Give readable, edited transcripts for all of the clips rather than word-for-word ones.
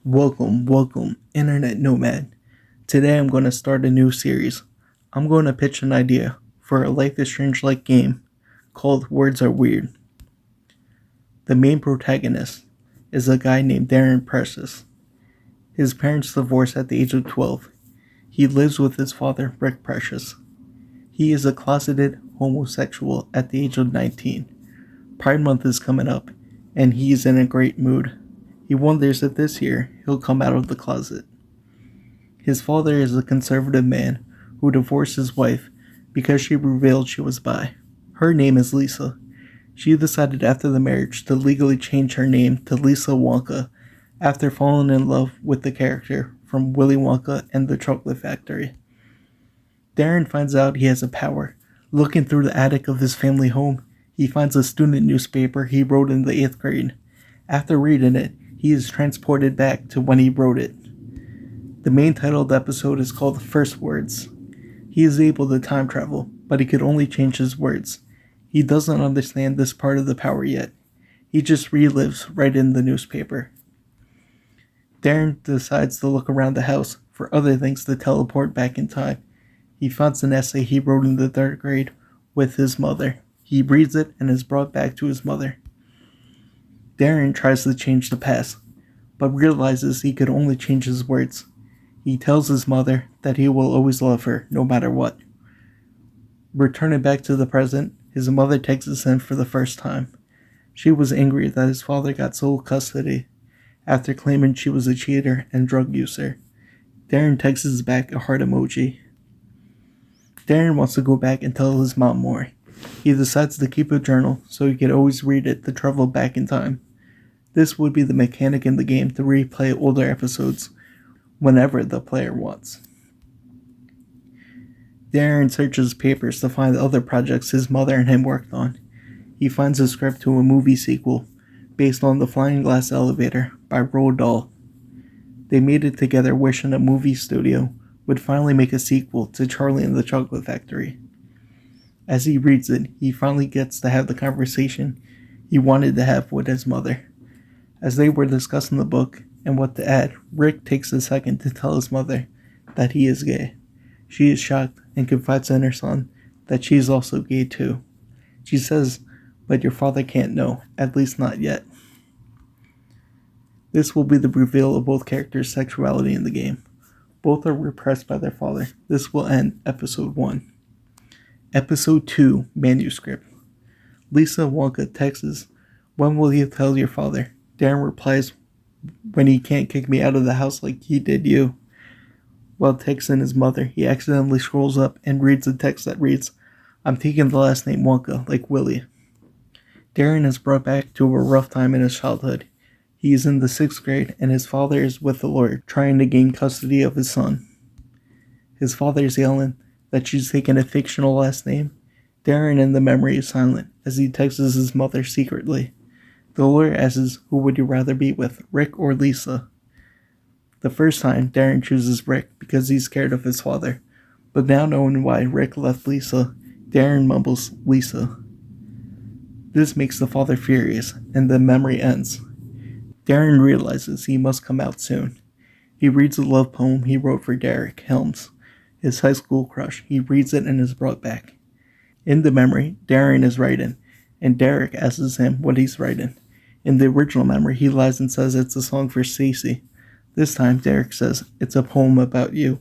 Welcome, Internet Nomad. Today I'm going to start a new series. I'm going to pitch an idea for a Life is Strange like game called Words Are Weird. The main protagonist is a guy named Darren Precious. His parents divorced at the age of 12. He lives with his father, Rick Precious. He is a closeted homosexual at the age of 19. Pride Month is coming up, and he is in a great mood. He wonders if this year he'll come out of the closet. His father is a conservative man who divorced his wife because she revealed she was bi. Her name is Lisa. She decided after the marriage to legally change her name to Lisa Wonka after falling in love with the character from Willy Wonka and the Chocolate Factory. Darren finds out he has a power. Looking through the attic of his family home, he finds a student newspaper he wrote in the 8th grade. After reading it, he is transported back to when he wrote it. The main title of the episode is called First Words. He is able to time travel, but he could only change his words. He doesn't understand this part of the power yet. He just relives right in the newspaper. Darren decides to look around the house for other things to teleport back in time. He finds an essay he wrote in the 3rd grade with his mother. He reads it and is brought back to his mother. Darren tries to change the past, but realizes he could only change his words. He tells his mother that he will always love her, no matter what. Returning back to the present, his mother texts him for the first time. She was angry that his father got sole custody after claiming she was a cheater and drug user. Darren texts back a heart emoji. Darren wants to go back and tell his mom more. He decides to keep a journal so he could always read it to travel back in time. This would be the mechanic in the game to replay older episodes whenever the player wants. Darren searches papers to find other projects his mother and him worked on. He finds a script to a movie sequel based on The Flying Glass Elevator by Roald Dahl. They made it together wishing a movie studio would finally make a sequel to Charlie and the Chocolate Factory. As he reads it, he finally gets to have the conversation he wanted to have with his mother. As they were discussing the book and what to add, Rick takes a second to tell his mother that he is gay. She is shocked and confides in her son that she is also gay too. She says, "But your father can't know, at least not yet." This will be the reveal of both characters' sexuality in the game. Both are repressed by their father. This will end Episode 1. Episode 2, Manuscript. Lisa Wonka texts, "When will you tell your father?" Darren replies, "When he can't kick me out of the house like he did you." While texting his mother, he accidentally scrolls up and reads a text that reads, "I'm taking the last name Wonka, like Willy." Darren is brought back to a rough time in his childhood. He is in the 6th grade and his father is with the lawyer trying to gain custody of his son. His father is yelling that she's taking a fictional last name. Darren in the memory is silent as he texts his mother secretly. The lawyer asks, who would you rather be with, Rick or Lisa? The first time, Darren chooses Rick because he's scared of his father. But now knowing why Rick left Lisa, Darren mumbles, Lisa. This makes the father furious, and the memory ends. Darren realizes he must come out soon. He reads a love poem he wrote for Derek Helms, his high school crush. He reads it and is brought back. In the memory, Darren is writing, and Derek asks him what he's writing. In the original memory, he lies and says it's a song for Stacy. This time, Derek says, it's a poem about you.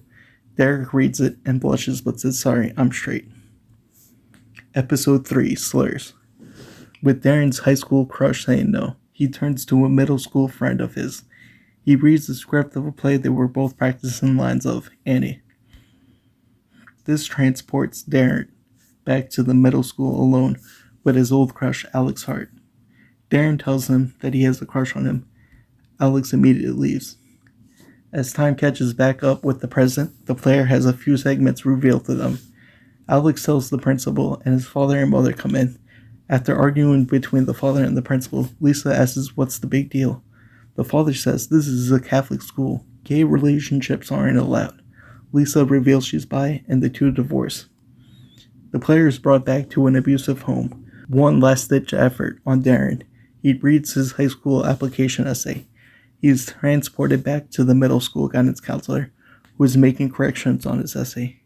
Derek reads it and blushes but says, sorry, I'm straight. Episode 3, Slurs. With Darren's high school crush saying no, he turns to a middle school friend of his. He reads the script of a play they were both practicing lines of, Annie. This transports Darren back to the middle school alone with his old crush, Alex Hart. Darren tells him that he has a crush on him. Alex immediately leaves. As time catches back up with the present, the player has a few segments revealed to them. Alex tells the principal, and his father and mother come in. After arguing between the father and the principal, Lisa asks what's the big deal. The father says this is a Catholic school. Gay relationships aren't allowed. Lisa reveals she's bi, and the two divorce. The player is brought back to an abusive home. One last-ditch effort on Darren. He reads his high school application essay. He is transported back to the middle school guidance counselor, who is making corrections on his essay.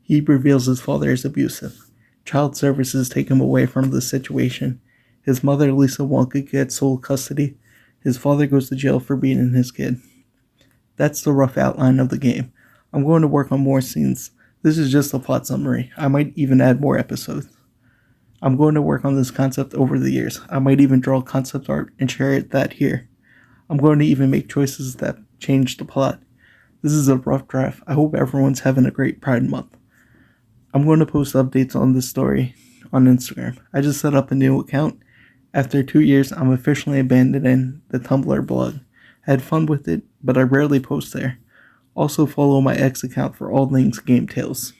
He reveals his father is abusive. Child services take him away from the situation. His mother, Lisa Wonka, gets sole custody. His father goes to jail for beating his kid. That's the rough outline of the game. I'm going to work on more scenes. This is just a plot summary. I might even add more episodes. I'm going to work on this concept over the years. I might even draw concept art and share that here. I'm going to even make choices that change the plot. This is a rough draft. I hope everyone's having a great Pride Month. I'm going to post updates on this story on Instagram. I just set up a new account. After 2 years, I'm officially abandoning the Tumblr blog. I had fun with it, but I rarely post there. Also follow my X account for all things Game Tales.